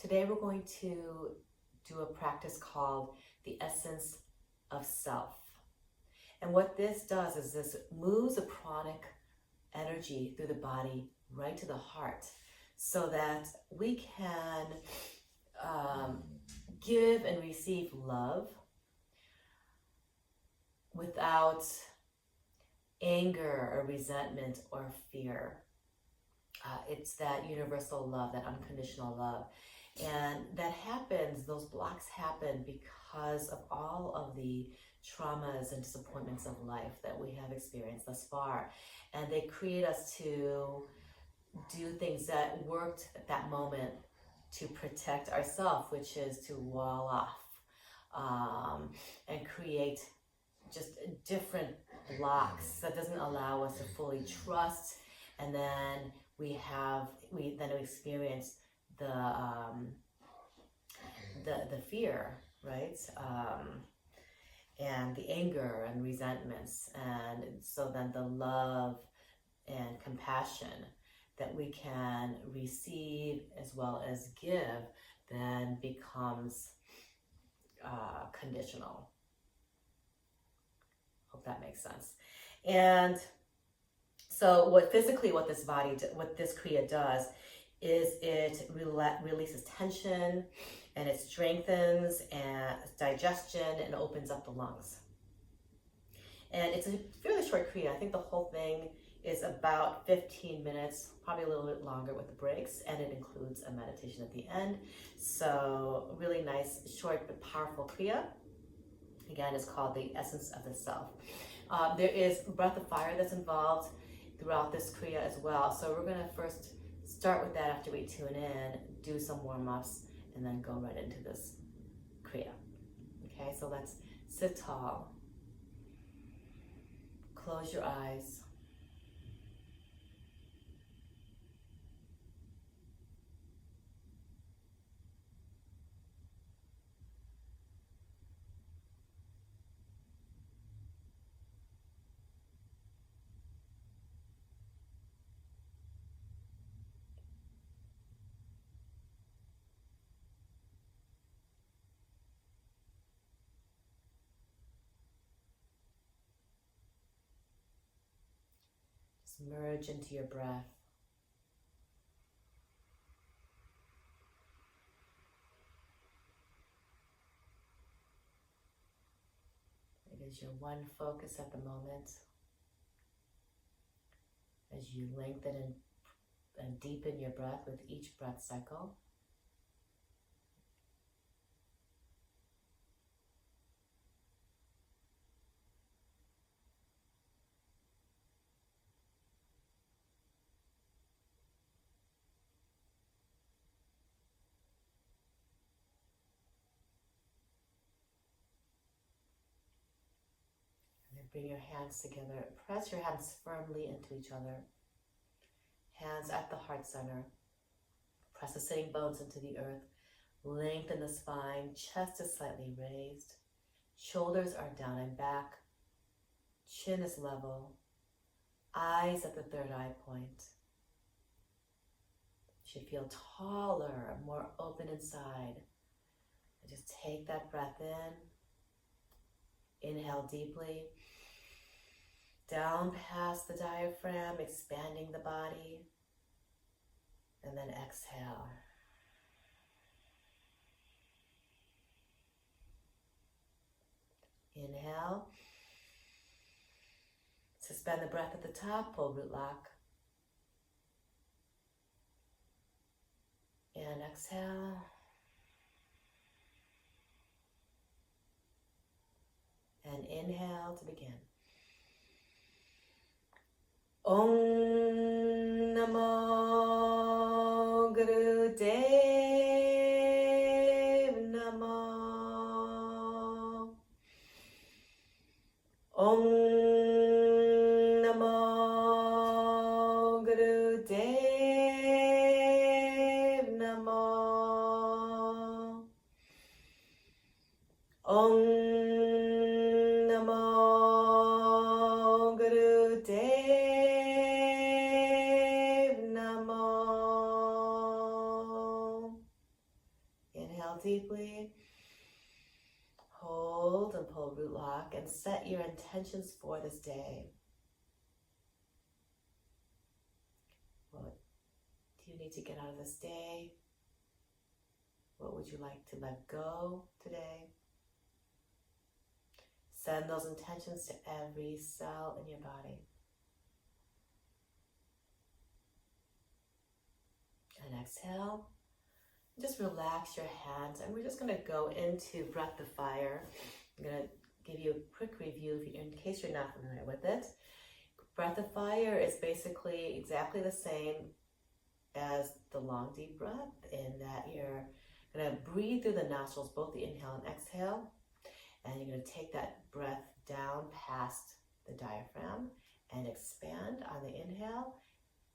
Today we're going to do a practice called the essence of self. And what this does is this moves a pranic energy through the body right to the heart so that we can give and receive love without anger or resentment or fear. It's that universal love, that unconditional love. And that happens, those blocks happen because of all of the traumas and disappointments of life that we have experienced thus far. And they create us to do things that worked at that moment to protect ourselves, which is to wall off and create just different blocks that doesn't allow us to fully trust. And then we experience the fear, right? And the anger and resentments. And so then the love and compassion that we can receive as well as give then becomes conditional. Hope that makes sense. And so what this Kriya does is it releases tension, and it strengthens and digestion and opens up the lungs. And it's a fairly short Kriya. I think the whole thing is about 15 minutes, probably a little bit longer with the breaks, and it includes a meditation at the end. So really nice, short but powerful Kriya. Again, it's called the essence of the self. There is breath of fire that's involved throughout this Kriya as well. So we're gonna first start with that after we tune in, do some warm-ups, and then go right into this Kriya. Okay, so let's sit tall. Close your eyes. Merge into your breath. It is your one focus at the moment. As you lengthen and deepen your breath with each breath cycle. Bring your hands together. Press your hands firmly into each other. Hands at the heart center. Press the sitting bones into the earth. Lengthen the spine. Chest is slightly raised. Shoulders are down and back. Chin is level. Eyes at the third eye point. You should feel taller, more open inside. And just take that breath in. Inhale deeply. Down past the diaphragm, expanding the body. And then exhale. Inhale. Suspend the breath at the top, pull root lock. And exhale. And inhale to begin. Om Namo Guru Dev Namo. Om Namo Guru Dev Namo. Om Namo Guru Dev deeply. Hold and pull root lock and set your intentions for this day. What do you need to get out of this day? What would you like to let go today? Send those intentions to every cell in your body. And exhale. Just relax your hands, and we're just going to go into Breath of Fire. I'm going to give you a quick review in case you're not familiar with it. Breath of Fire is basically exactly the same as the long deep breath, in that you're going to breathe through the nostrils, both the inhale and exhale, and you're going to take that breath down past the diaphragm and expand on the inhale,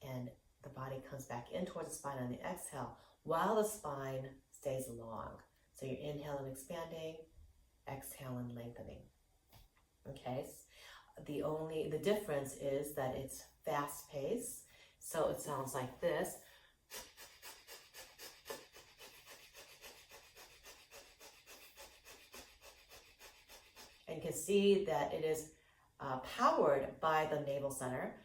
and the body comes back in towards the spine on the exhale, while the spine stays long. So you're inhaling, expanding, exhaling, lengthening. Okay, the difference is that it's fast paced. So it sounds like this. And you can see that it is powered by the navel center.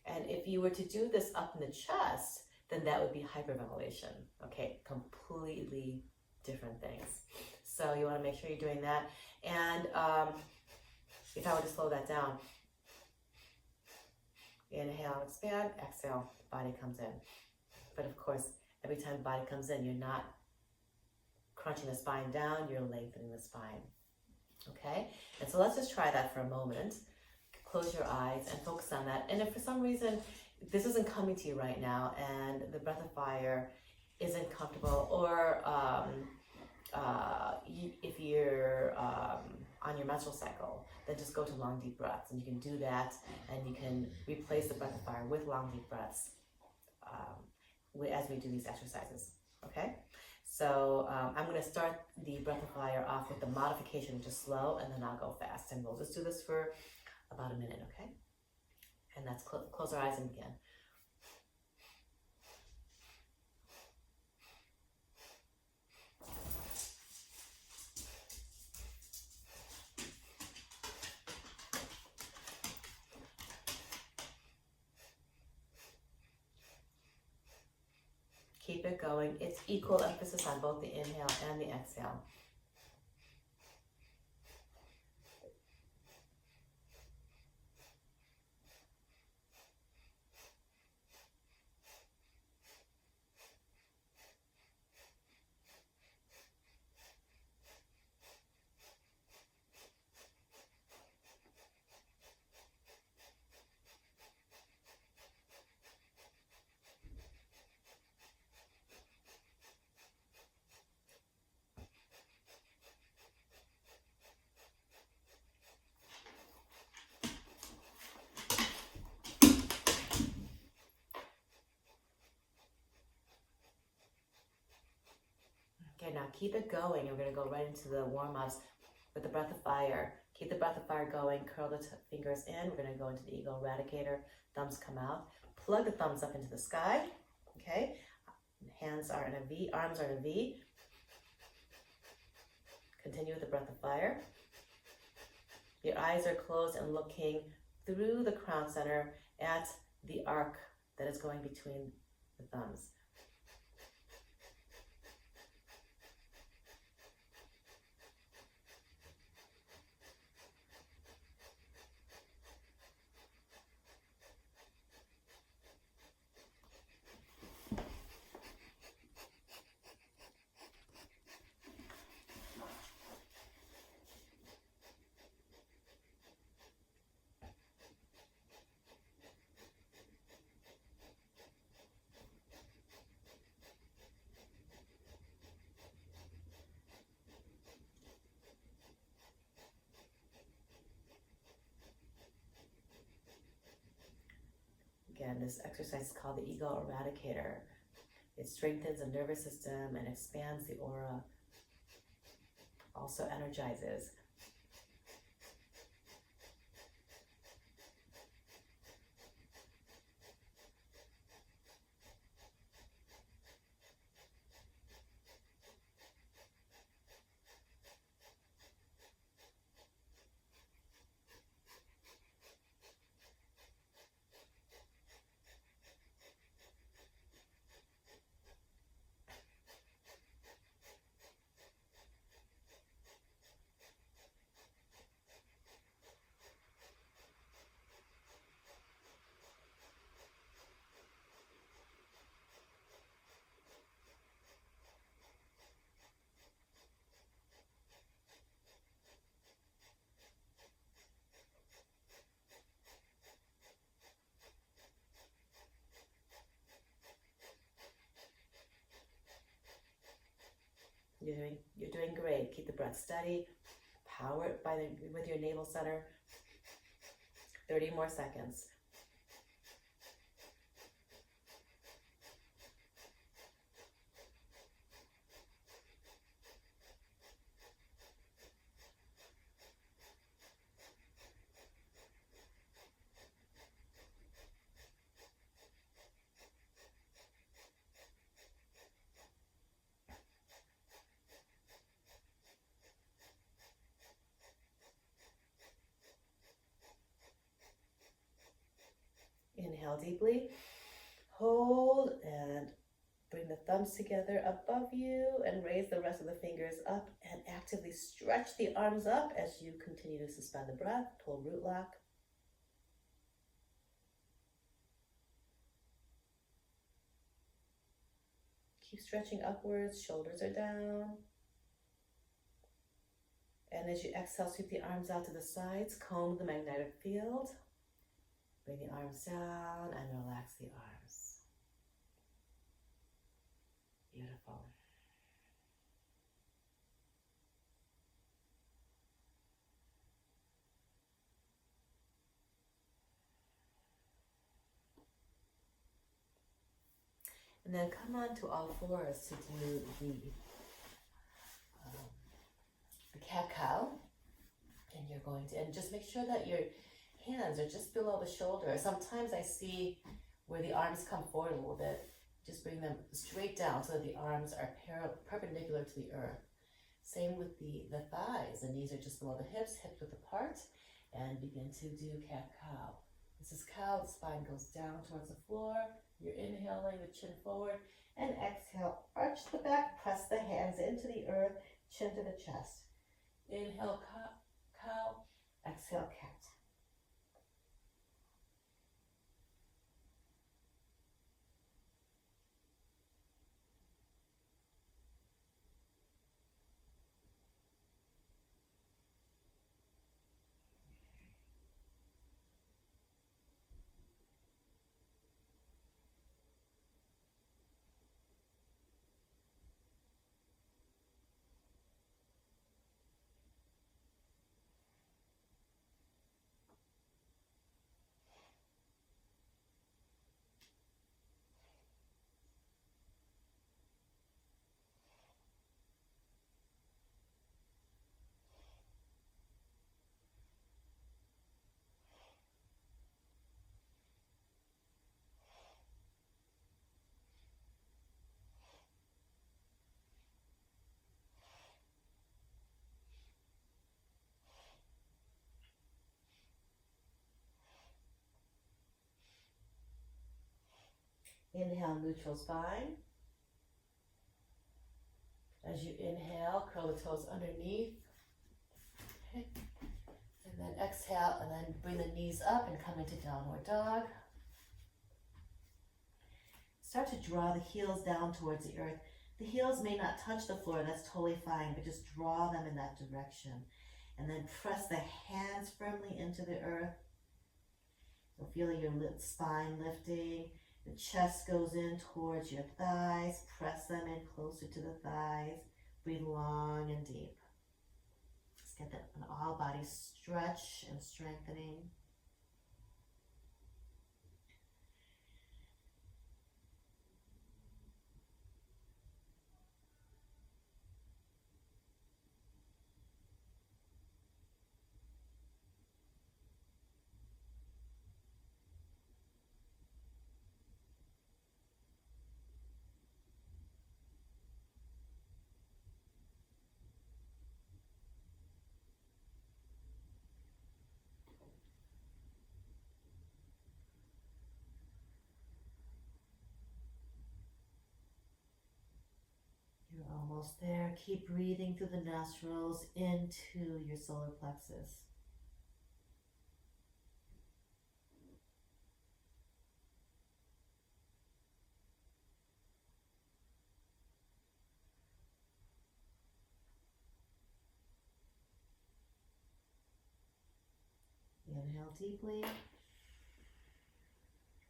And if you were to do this up in the chest, then that would be hyperventilation. Okay, completely different things. So you want to make sure you're doing that. And if I were to slow that down, inhale, expand, exhale, body comes in. But of course, every time the body comes in, you're not crunching the spine down, you're lengthening the spine. Okay, and so let's just try that for a moment. Close your eyes and focus on that. And if for some reason this isn't coming to you right now and the Breath of Fire isn't comfortable, or if you're on your menstrual cycle, then just go to long deep breaths, and you can do that, and you can replace the Breath of Fire with long deep breaths as we do these exercises. Okay, so I'm going to start the Breath of Fire off with the modification, which is slow, and then I'll go fast, and we'll just do this for about a minute, okay? And let's close our eyes and begin. Keep it going. It's equal emphasis on both the inhale and the exhale. Okay, now keep it going. We're going to go right into the warm-ups with the Breath of Fire. Keep the Breath of Fire going. Curl the fingers in. We're going to go into the Ego Eradicator. Thumbs come out. Plug the thumbs up into the sky. Okay. Hands are in a V. Arms are in a V. Continue with the Breath of Fire. Your eyes are closed and looking through the crown center at the arc that is going between the thumbs. Again, this exercise is called the Ego Eradicator. It strengthens the nervous system and expands the aura. Also energizes. You're doing great. Keep the breath steady. Power it with your navel center. 30 more seconds. Inhale deeply. Hold and bring the thumbs together above you and raise the rest of the fingers up and actively stretch the arms up as you continue to suspend the breath. Pull root lock. Keep stretching upwards, shoulders are down. And as you exhale, sweep the arms out to the sides, comb the magnetic field. Bring the arms down and relax the arms. Beautiful. And then come on to all fours to do the cat-cow. And you're going to, and just make sure that your hands are just below the shoulder. Sometimes I see where the arms come forward a little bit. Just bring them straight down so that the arms are perpendicular to the earth. Same with the thighs. The knees are just below the hips width apart. And begin to do cat-cow. This is cow, the spine goes down towards the floor. You're inhaling the chin forward. And exhale, arch the back, press the hands into the earth, chin to the chest. Inhale, cow. Exhale, cat. Inhale, neutral spine. As you inhale, curl the toes underneath. Okay. And then exhale, and then bring the knees up and come into downward dog. Start to draw the heels down towards the earth. The heels may not touch the floor, that's totally fine, but just draw them in that direction. And then press the hands firmly into the earth. So feeling your spine lifting. The chest goes in towards your thighs. Press them in closer to the thighs. Breathe long and deep. Just get that an all body stretch and strengthening. You're almost there. Keep breathing through the nostrils into your solar plexus. Inhale deeply.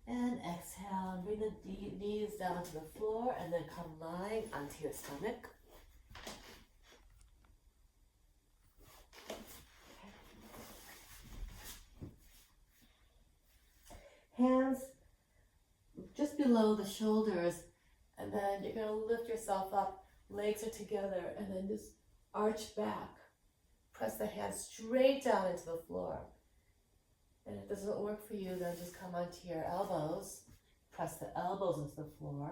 And exhale, and bring the knees down to the floor and then come lying onto your stomach. below the shoulders, and then you're going to lift yourself up. Legs are together, and then just arch back. Press the hands straight down into the floor. And if it doesn't work for you, then just come onto your elbows. Press the elbows into the floor.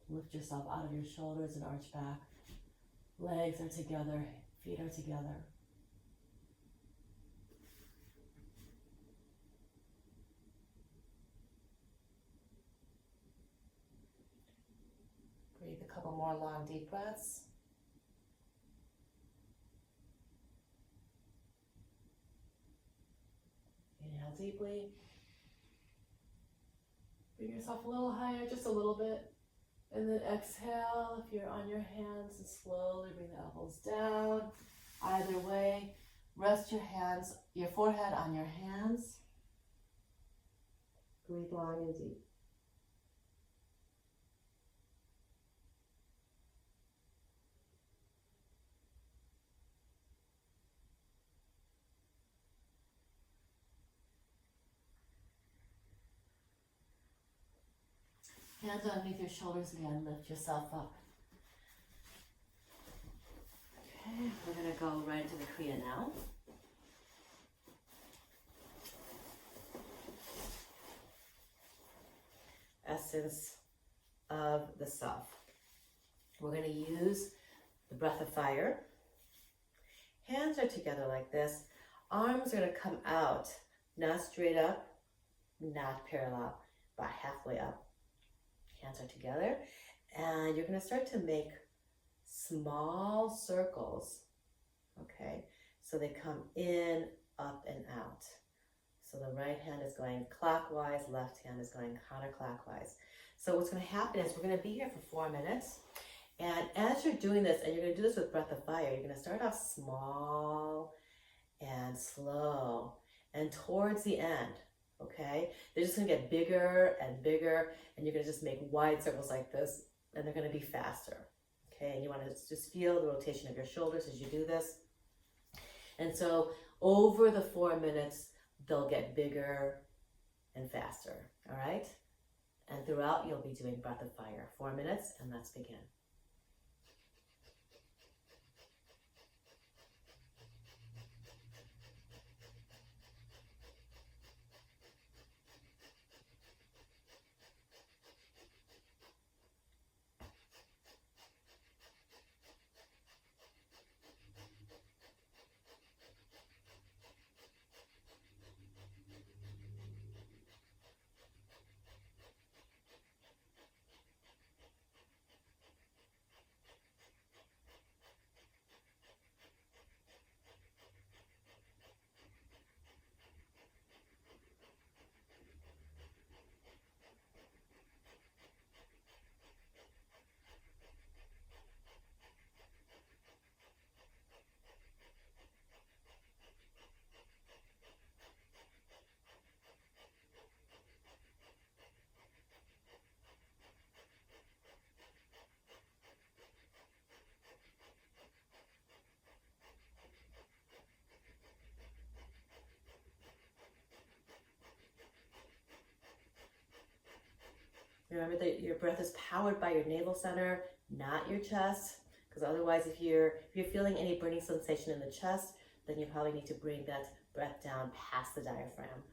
Lift yourself out of your shoulders and arch back. Legs are together, feet are together. Breathe a couple more long, deep breaths. Inhale deeply. Bring yourself a little higher, just a little bit. And then exhale if you're on your hands, and slowly bring the elbows down. Either way, rest your hands, your forehead on your hands. Breathe long and deep. Hands underneath your shoulders again, lift yourself up. Okay, we're going to go right into the Kriya now. Essence of the self. We're going to use the breath of fire. Hands are together like this. Arms are going to come out, not straight up, not parallel, but halfway up. Hands are together, and you're going to start to make small circles, okay? So they come in, up, and out. So the right hand is going clockwise, left hand is going counterclockwise. So what's going to happen is we're going to be here for 4 minutes, and as you're doing this, and you're going to do this with breath of fire, you're going to start off small and slow, and towards the end, okay, they're just going to get bigger and bigger, and you're going to just make wide circles like this, and they're going to be faster, okay? And you want to just feel the rotation of your shoulders as you do this. And so over the 4 minutes, they'll get bigger and faster, all right? And throughout, you'll be doing breath of fire. 4 minutes, and let's begin. Remember that your breath is powered by your navel center, not your chest, because otherwise if you're feeling any burning sensation in the chest, then you probably need to bring that breath down past the diaphragm.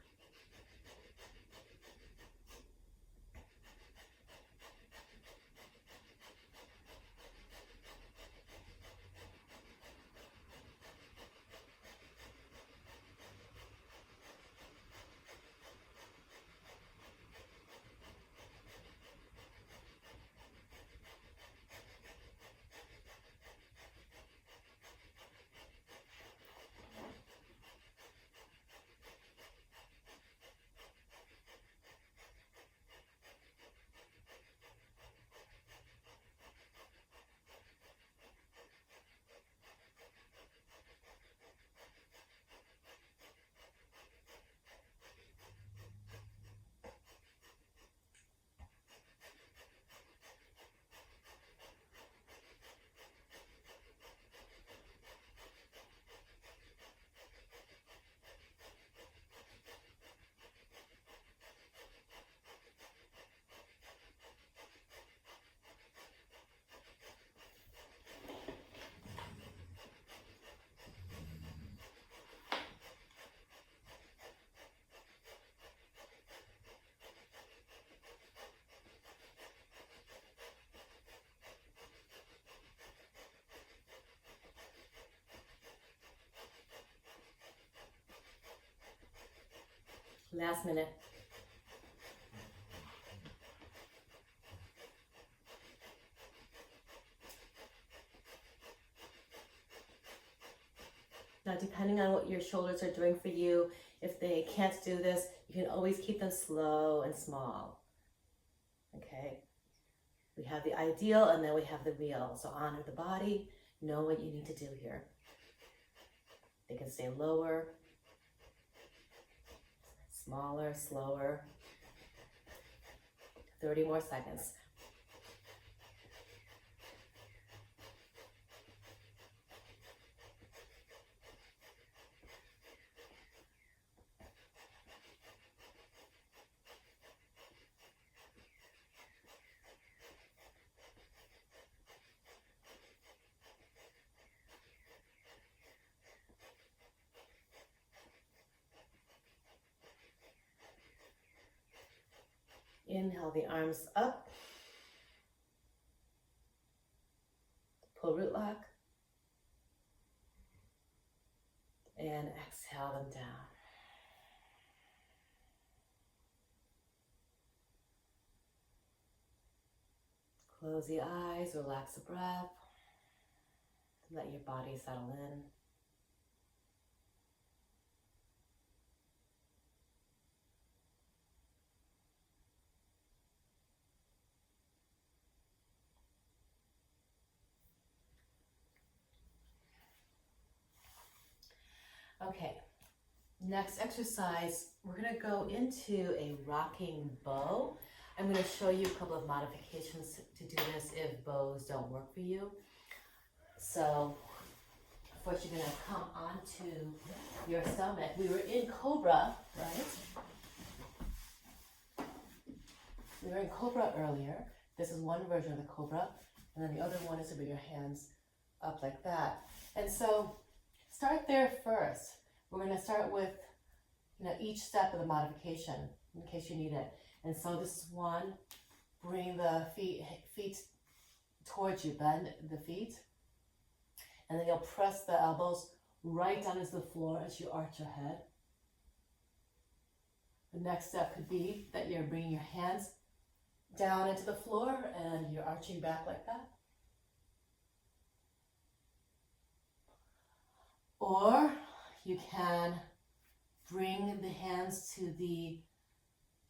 Last minute. Now, depending on what your shoulders are doing for you, if they can't do this, you can always keep them slow and small. Okay? We have the ideal and then we have the real. So honor the body, know what you need to do here. They can stay lower, smaller, slower. 30 more seconds. Inhale the arms up. Pull root lock. And exhale them down. Close the eyes, relax the breath. Let your body settle in. Okay, next exercise, we're going to go into a rocking bow. I'm going to show you a couple of modifications to do this if bows don't work for you. So, first you're going to come onto your stomach. We were in Cobra, right? We were in Cobra earlier. This is one version of the Cobra. And then the other one is to bring your hands up like that. And so, start there first. We're going to start with each step of the modification in case you need it. And so this is one. Bring the feet towards you. Bend the feet. And then you'll press the elbows right down into the floor as you arch your head. The next step could be that you're bringing your hands down into the floor and you're arching back like that. Or you can bring the hands to the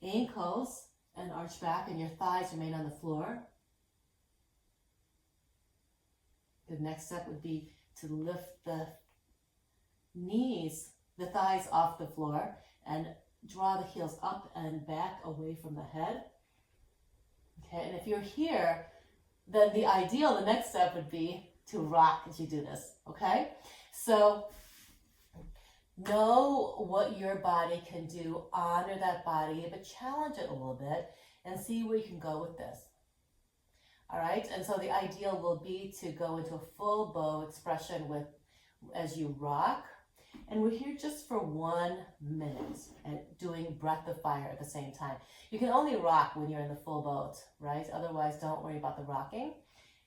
ankles and arch back and your thighs remain on the floor. The next step would be to lift the knees, the thighs off the floor and draw the heels up and back away from the head. Okay, and if you're here, then the ideal, the next step would be to rock as you do this, okay? So know what your body can do, honor that body, but challenge it a little bit and see where you can go with this. All right, and so the ideal will be to go into a full bow expression as you rock. And we're here just for 1 minute and doing breath of fire at the same time. You can only rock when you're in the full boat, right? Otherwise, don't worry about the rocking.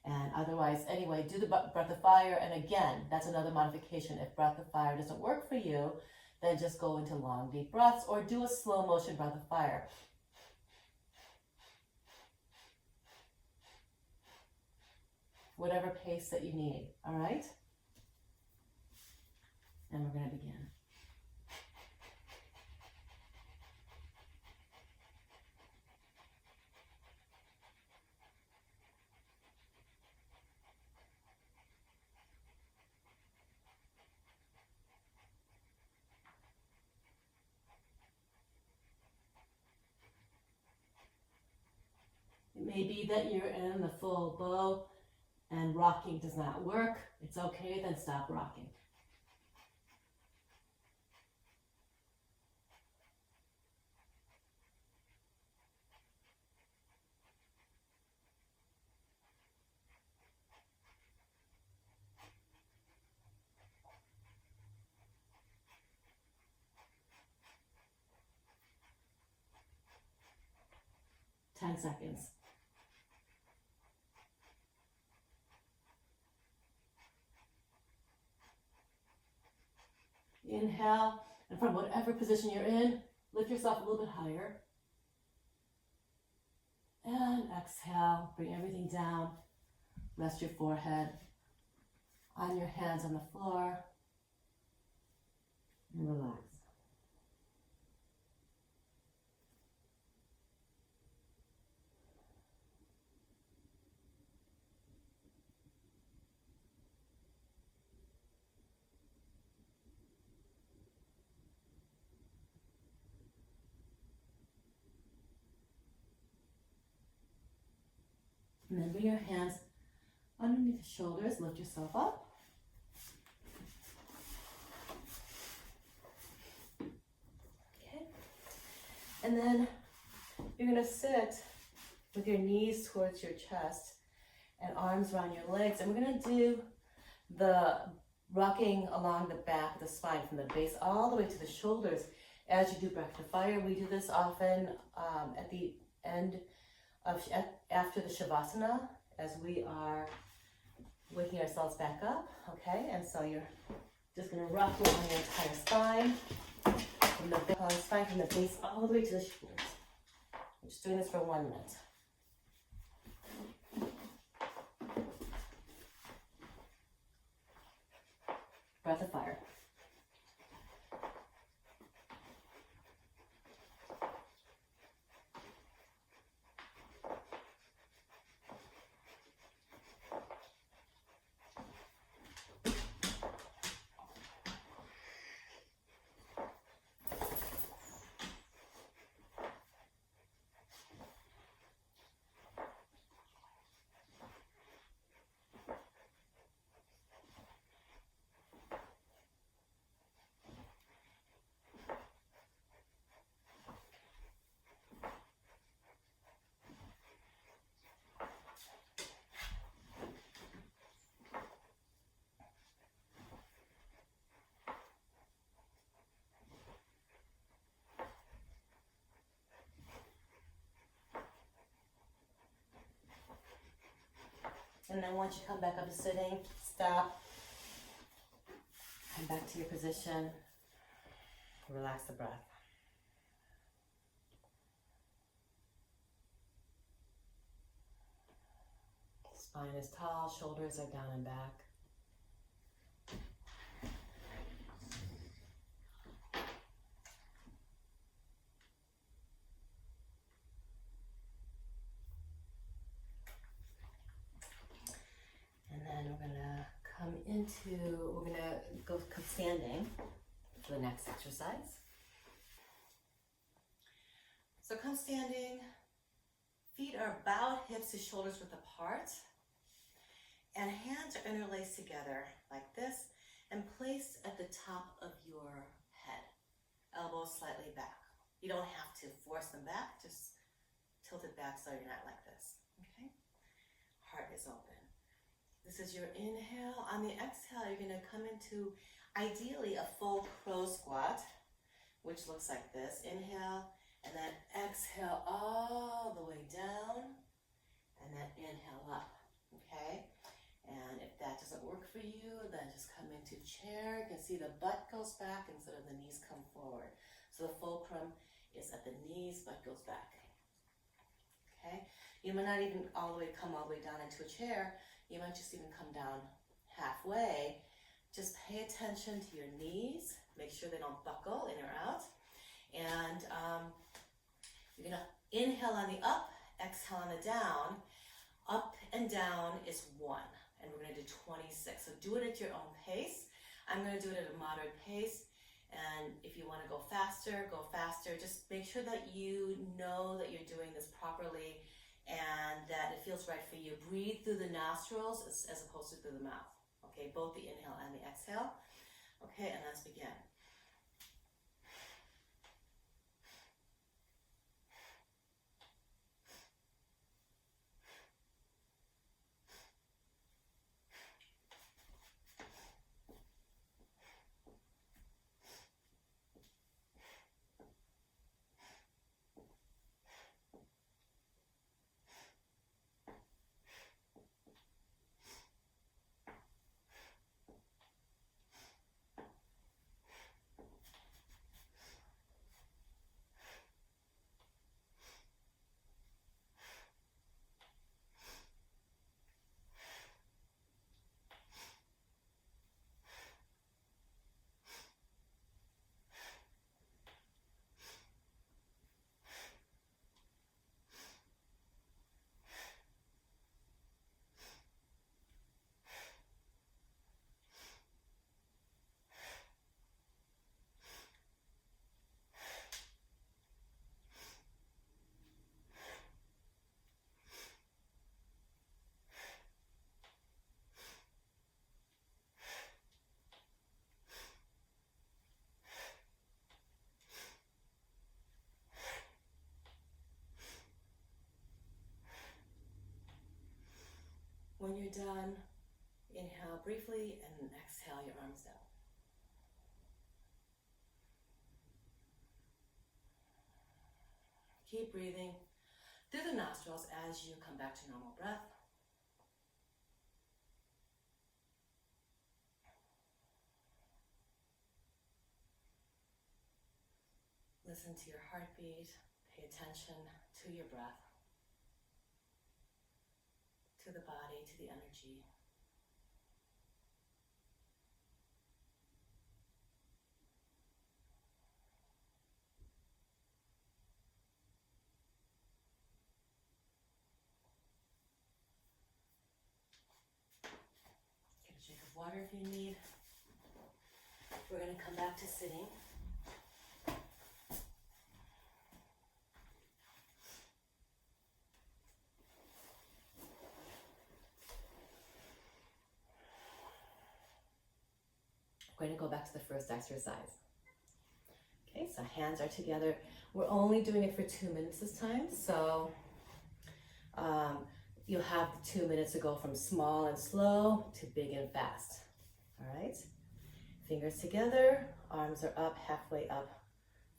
And otherwise, anyway, do the breath of fire. And again, that's another modification. If breath of fire doesn't work for you, then just go into long, deep breaths or do a slow motion breath of fire. Whatever pace that you need, all right? And we're going to begin. It may be that you're in the full bow and rocking does not work. It's okay, then stop rocking. Ten seconds. Inhale, and from whatever position you're in, Lift yourself a little bit higher. And exhale, bring everything down. Rest your forehead on your hands on the floor. And relax. And then bring your hands underneath the shoulders, lift yourself up. Okay. And then you're going to sit with your knees towards your chest and arms around your legs. And we're going to do the rocking along the back of the spine from the base all the way to the shoulders as you do breath to fire. We do this often at the end of after the Shavasana, as we are waking ourselves back up, okay? And so you're just gonna rock along your entire spine, from the base all the way to the shoulders. I'm just doing this for 1 minute. Breath of fire. And then once you come back up to sitting, stop. Come back to your position. Relax the breath. Spine is tall, shoulders are down and back. And then we're gonna come standing for the next exercise. So come standing, feet are bowed, hips to shoulders width apart, and hands are interlaced together like this and placed at the top of your head, elbows slightly back. You don't have to force them back, just tilt it back so you're not like this, okay? Heart is open. This is your inhale. On the exhale, you're gonna come into, ideally, a full crow squat, which looks like this. Inhale, and then exhale all the way down, and then inhale up, okay? And if that doesn't work for you, then just come into chair. You can see the butt goes back instead of the knees come forward. So the fulcrum is at the knees, butt goes back, okay? You might not even come all the way down into a chair. You might just even come down halfway. Just pay attention to your knees. Make sure they don't buckle in or out. And you're gonna inhale on the up, exhale on the down. Up and down is 1, and we're gonna do 26. So do it at your own pace. I'm gonna do it at a moderate pace. And if you wanna go faster, go faster. Just make sure that you know that you're doing this properly and that it feels right for you. Breathe through the nostrils as opposed to through the mouth. Okay, both the inhale and the exhale. Okay, and let's begin. done, inhale briefly and exhale your arms down. Keep breathing through the nostrils as you come back to normal breath. Listen to your heartbeat, pay attention to your breath, to the body, to the energy. Get a drink of water if you need. We're going to come back to sitting. We're going to go back to the first exercise. Okay, so hands are together. We're only doing it for 2 minutes this time, so you'll have 2 minutes to go from small and slow to big and fast. All right, fingers together, arms are up, halfway up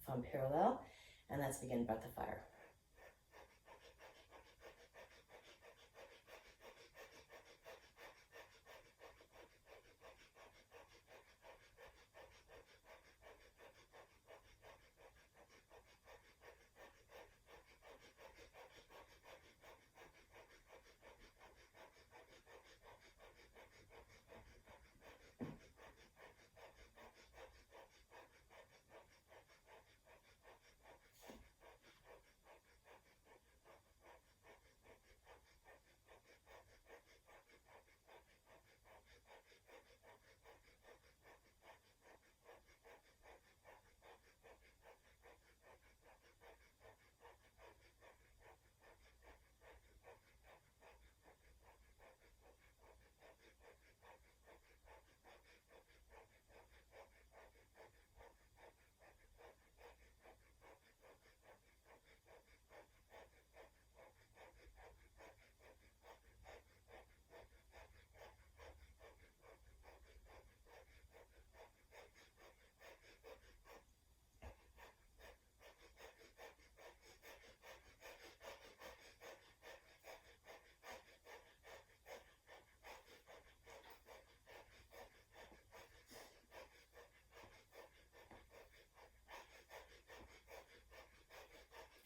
from parallel, and let's begin breath of fire.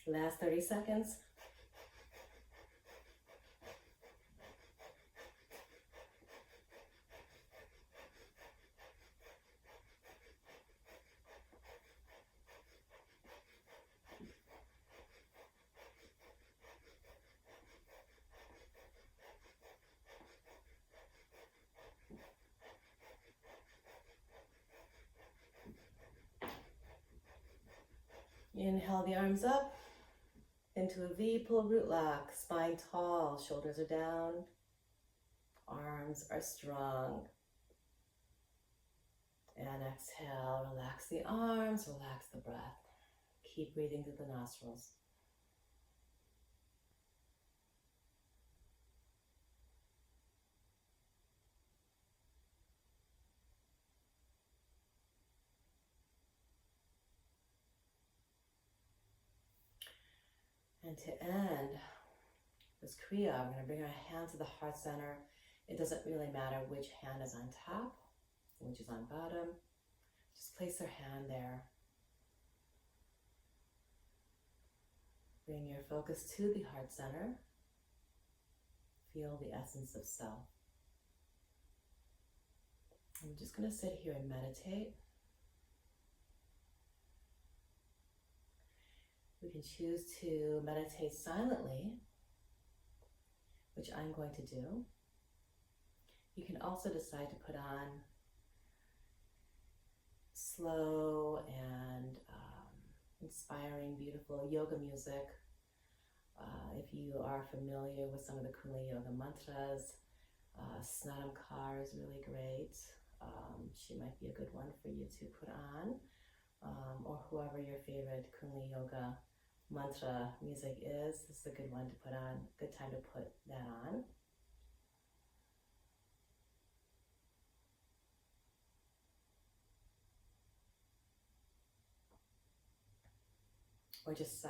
Last 30 seconds. Inhale the arms up into a V, pull root lock, spine tall, shoulders are down, arms are strong. And exhale, relax the arms, relax the breath. Keep breathing through the nostrils. And to end this Kriya, we're going to bring our hand to the heart center. It doesn't really matter which hand is on top, which is on bottom. Just place your hand there. Bring your focus to the heart center. Feel the essence of self. I'm just going to sit here and meditate. We can choose to meditate silently, which I'm going to do. You can also decide to put on slow and inspiring, beautiful yoga music. If you are familiar with some of the Kundalini yoga mantras, Snadam Kaur is really great. She might be a good one for you to put on, or whoever your favorite Kundalini yoga mantra music is. This is a good one to put on, good time to put that on. or just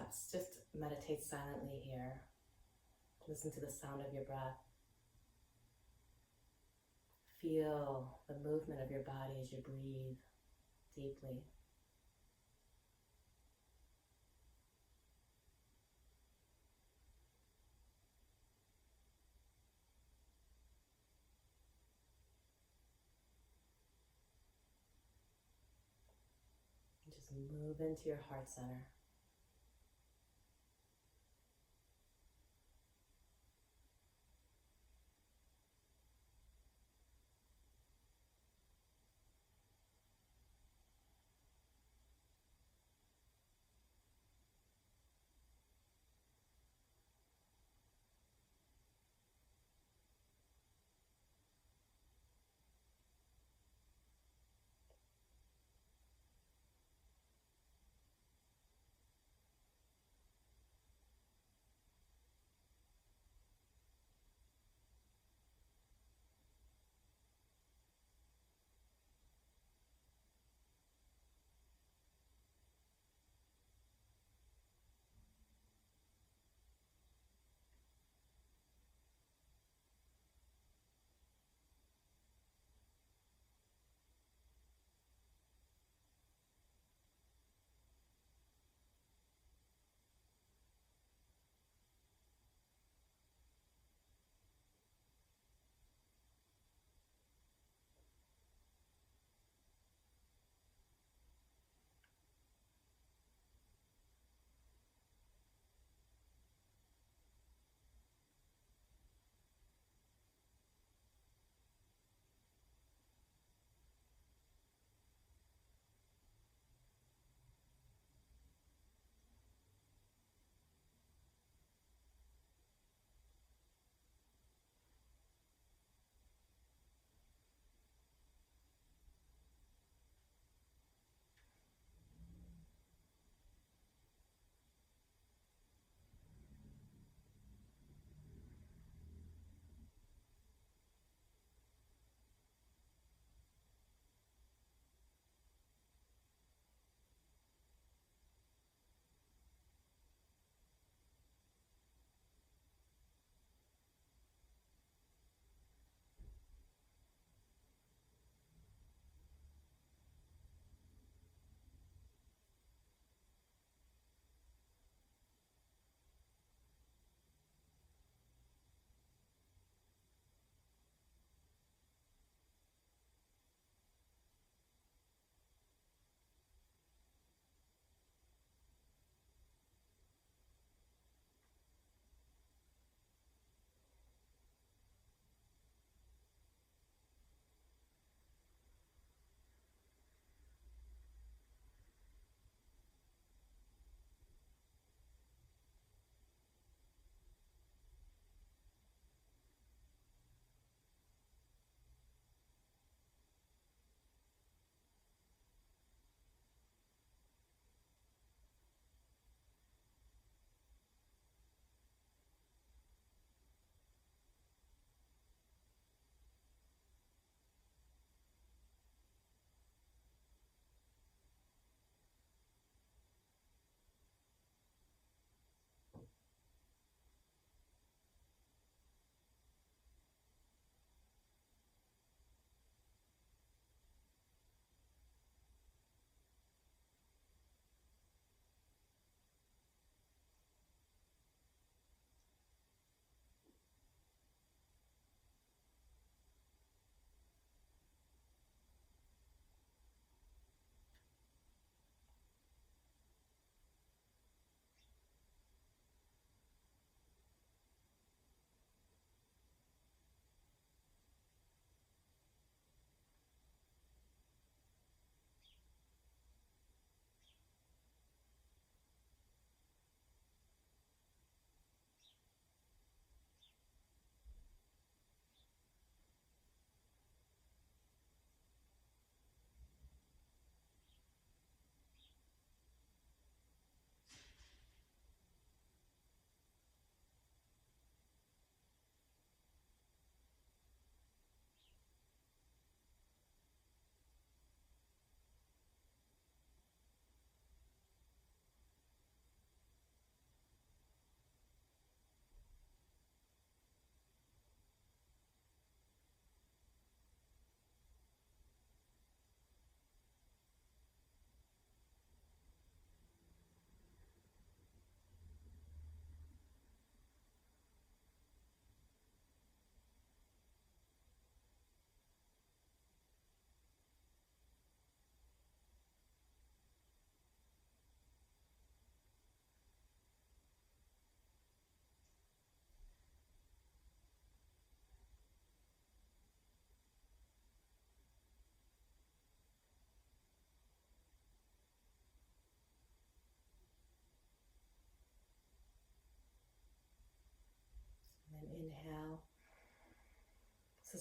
meditate silently here. Listen to the sound of your breath. Feel the movement of your body as you breathe deeply. And just move into your heart center.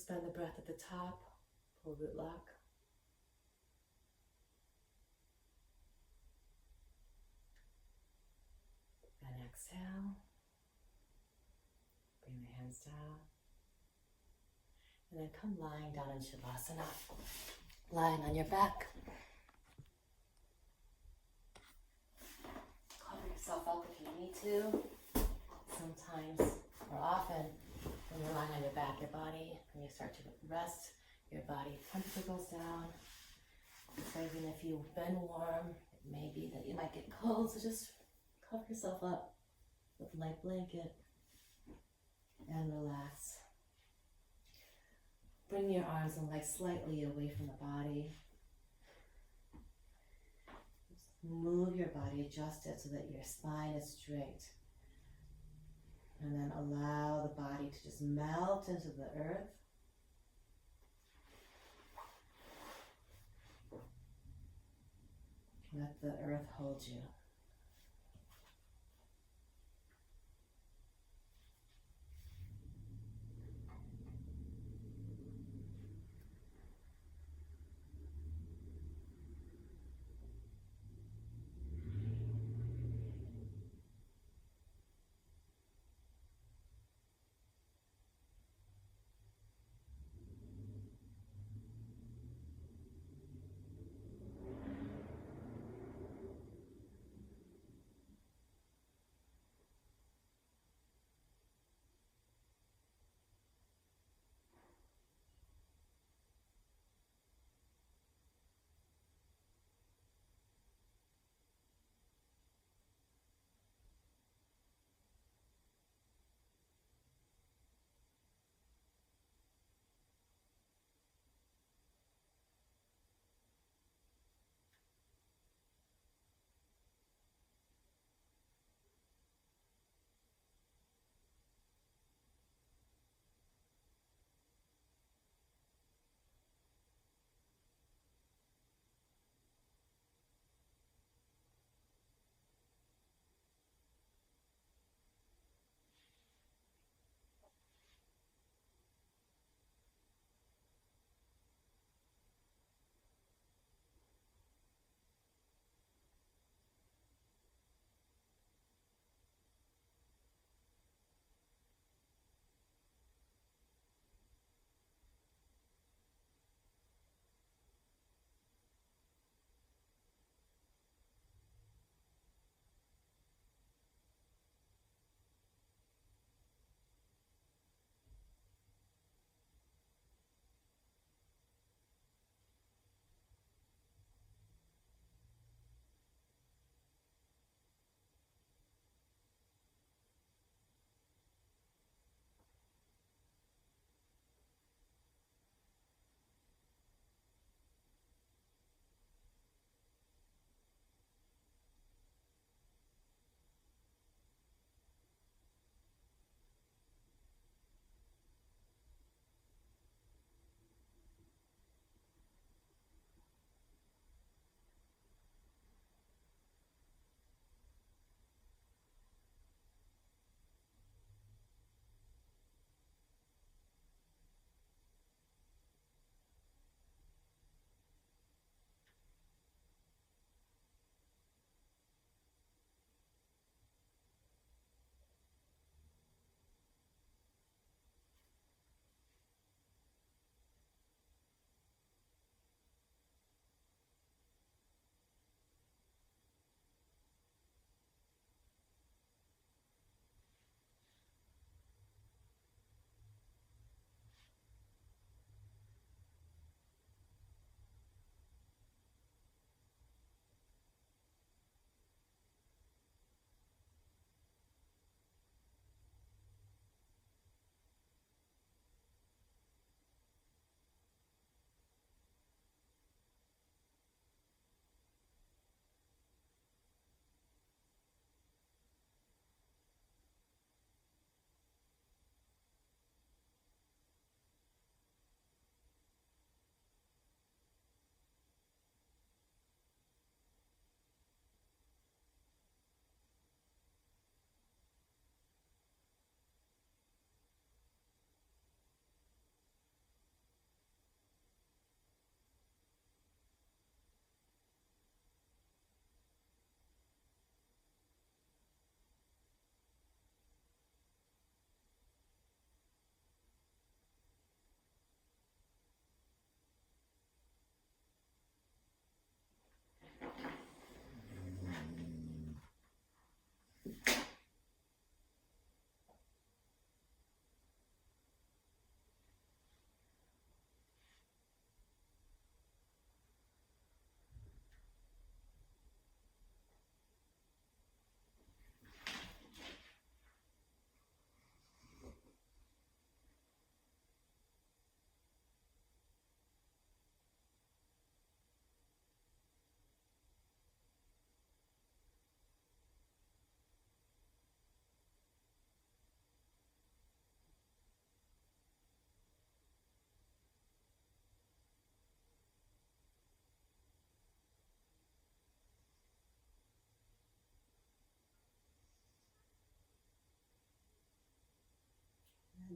Suspend the breath at the top, full root lock. And exhale. Bring the hands down. And then come lying down in Shavasana. Lying on your back. Cover yourself up if you need to. Sometimes, or often, when you're lying on your back, your body, when you start to rest, your body temperature goes down. So even if you've been warm, it may be that you might get cold, so just cover yourself up with a light blanket and relax. Bring your arms and legs slightly away from the body. Just move your body, adjust it so that your spine is straight. And then allow the body to just melt into the earth. Let the earth hold you.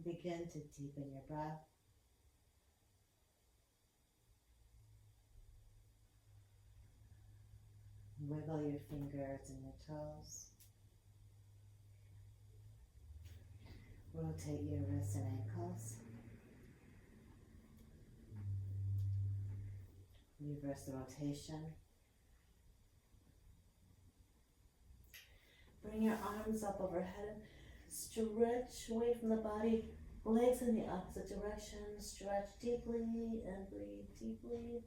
Begin to deepen your breath. Wiggle your fingers and your toes. Rotate your wrists and ankles. Reverse the rotation. Bring your arms up overhead. Stretch away from the body. Legs in the opposite direction. Stretch deeply and breathe deeply.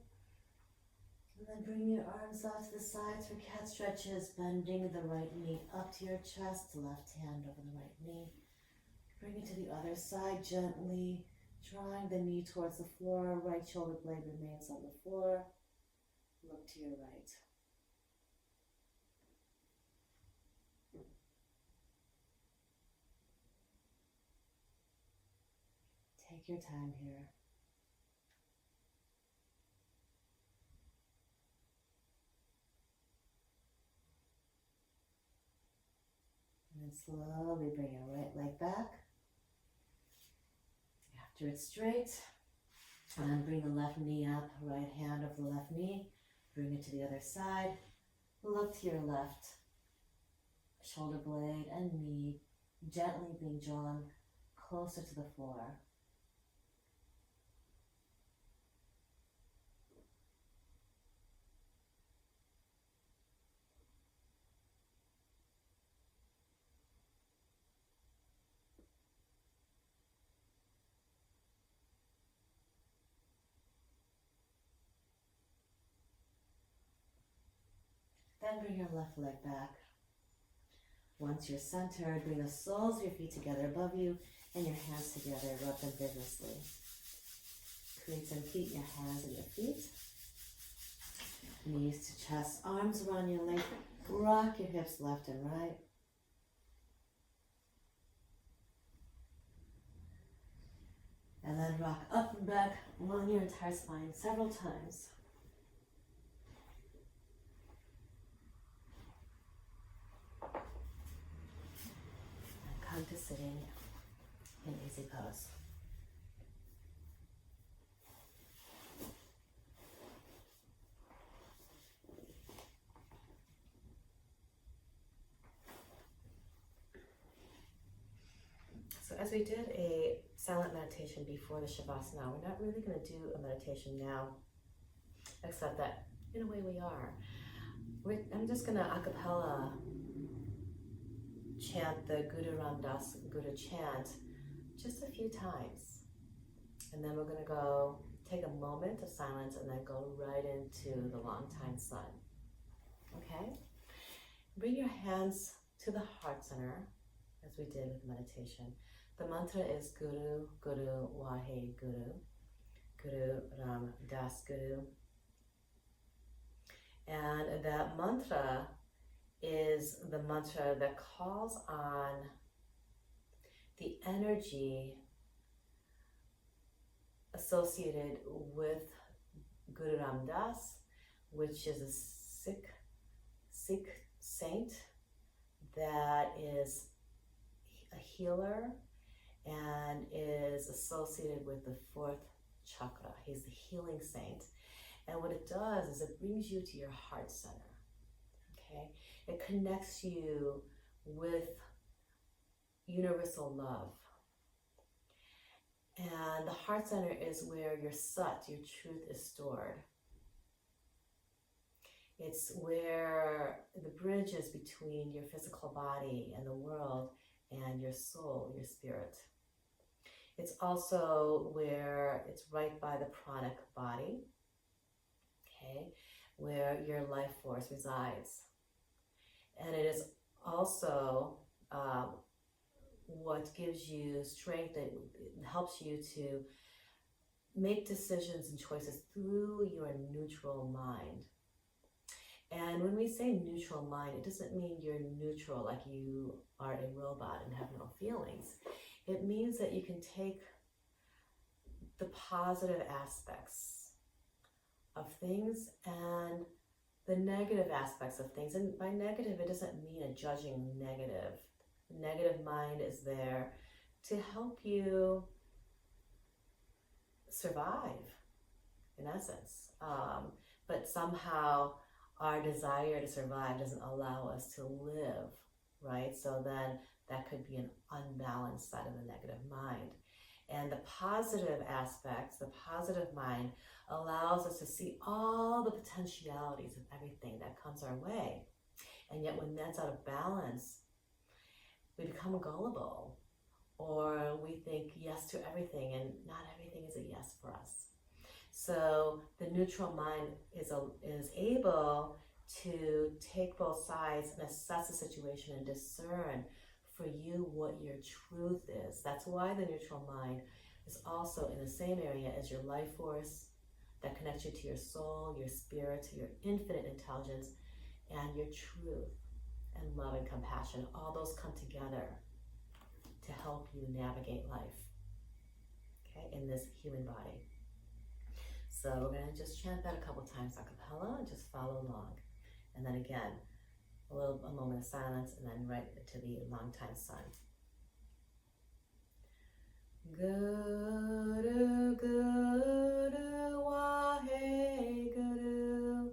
And then bring your arms out to the sides for cat stretches, bending the right knee up to your chest, left hand over the right knee. Bring it to the other side gently, drawing the knee towards the floor. Right shoulder blade remains on the floor. Look to your right. Take your time here. And then slowly bring your right leg back. After it's straight, and then bring the left knee up, right hand over the left knee. Bring it to the other side. Look to your left. Shoulder blade and knee gently being drawn closer to the floor. Then bring your left leg back. Once you're centered, bring the soles of your feet together above you and your hands together. Rub them vigorously. Create some heat in your hands and your feet. Knees to chest, arms around your legs. Rock your hips left and right. And then rock up and back along your entire spine several times. And come to sitting in easy pose. So as we did a silent meditation before the Shavasana, we're not really going to do a meditation now, except that in a way we are. I'm just going to a cappella chant the Guru Ram Das Guru chant just a few times. And then we're going to go take a moment of silence and then go right into the long time sun. Okay? Bring your hands to the heart center as we did with meditation. The mantra is Guru, Guru, Wahe Guru, Guru Ram Das Guru. And that mantra is the mantra that calls on the energy associated with Guru Ram Das, which is a Sikh saint that is a healer and is associated with the fourth chakra. He's the healing saint. And what it does is it brings you to your heart center, okay? It connects you with universal love. And the heart center is where your sat, your truth, is stored. It's where the bridge is between your physical body and the world and your soul, your spirit. It's also where it's right by the pranic body, okay, where your life force resides. And it is also what gives you strength, that helps you to make decisions and choices through your neutral mind. And when we say neutral mind, it doesn't mean you're neutral, like you are a robot and have no feelings. It means that you can take the positive aspects of things and the negative aspects of things. And by negative, it doesn't mean a judging negative. The negative mind is there to help you survive, in essence. But somehow our desire to survive doesn't allow us to live, right? So then that could be an unbalanced side of the negative mind. And the positive aspects, the positive mind, allows us to see all the potentialities of everything that comes our way. And yet when that's out of balance, we become gullible, or we think yes to everything, and not everything is a yes for us. So the neutral mind is able to take both sides and assess the situation and discern for you what your truth is. That's why the neutral mind is also in the same area as your life force that connects you to your soul, your spirit, to your infinite intelligence, and your truth and love and compassion. All those come together to help you navigate life, okay, in this human body. So we're going to just chant that a couple times a cappella and just follow along. And then again, a moment of silence, and then right to the long time sun. Guru, Guru, Wahe Guru,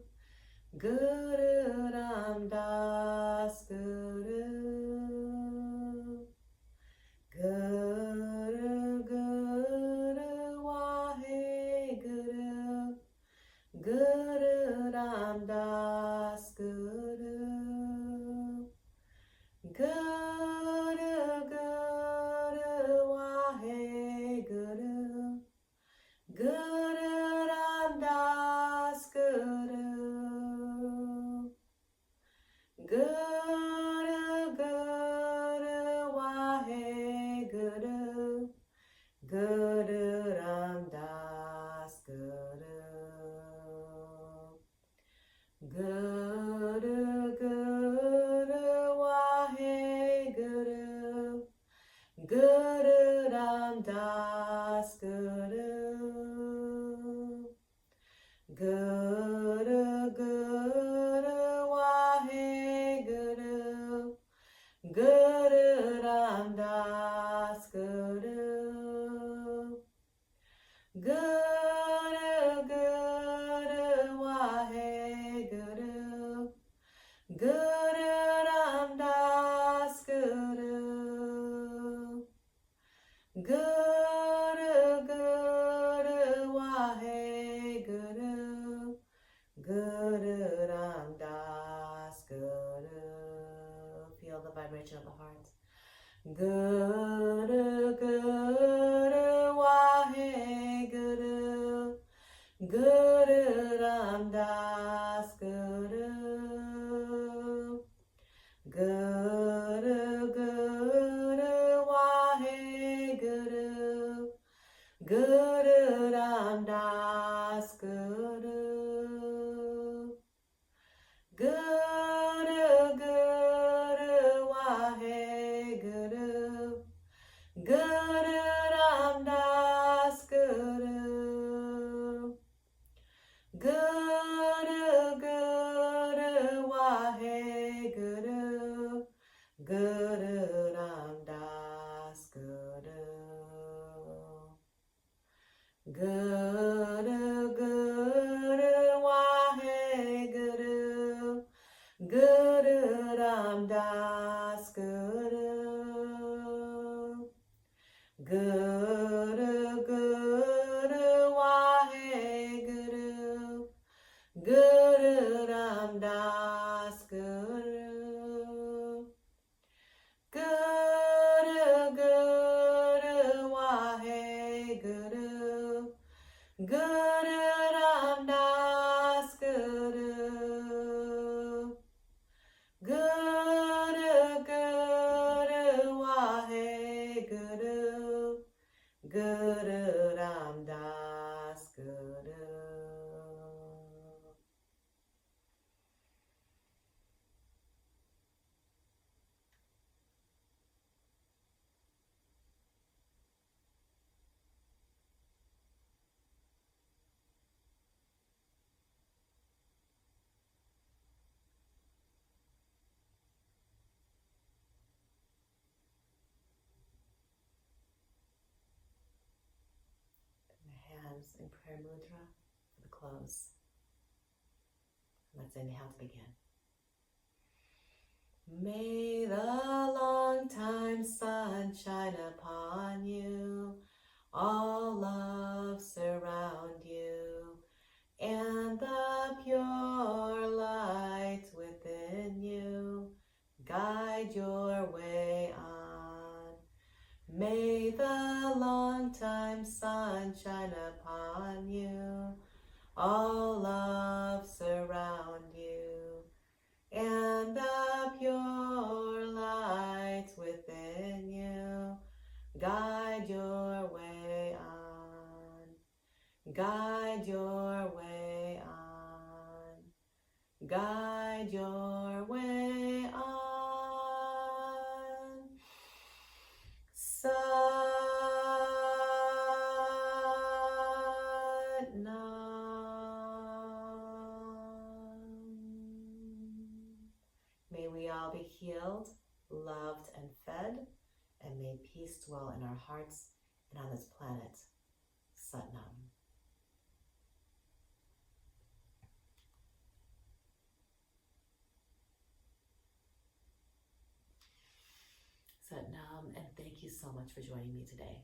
Guru Ram Das Guru, Guru, Guru, Wahe Guru, Guru Ram Das Guru, Guru, Guru, Wahe Guru, Guru Ram Das Guru, Guru, Guru, Wahe Guru, Guru Ram Das Guru, Guru, Guru, Wahe Guru, Guru Ram Das Guru, Guru, Guru, Wahe Guru, Guru Ram Das Guru, Guru, Guru, Wahe Guru, Guru Ram Das Guru, Guru, Guru, Wahe Guru, Guru Ram Das Guru. Feel the vibration of the heart. Guru, Guru, Wahe Guru, Guru Ram Das Guru, Guru, Guru, Wahe Guru, Guru Ram Das Guru, Guru, Guru, Wahe Guru, Guru Ram Das Guru, Guru, Guru, Wahe Guru, Guru Ram Das Guru, Guru, Guru, Wahe Guru, Guru Ram Das Guru, Guru, Guru, Wahe Guru, Guru Ram Das Guru, Guru, Guru, Wahe Guru, Guru Ram Das Guru, Guru, Guru, Wahe Guru, arms in prayer mudra for the close. Let's inhale to begin. May the long time sun shine upon you, all love surround you, and the pure light within you guide your way on. May the long time sun shine upon you, all love surround you, and the pure light within you guide your way on. Guide your way on. Guide your way on. Sat Nam. May we all be healed, loved, and fed, and may peace dwell in our hearts and on this planet. Sat Nam. Sat Nam, and thank you so much for joining me today.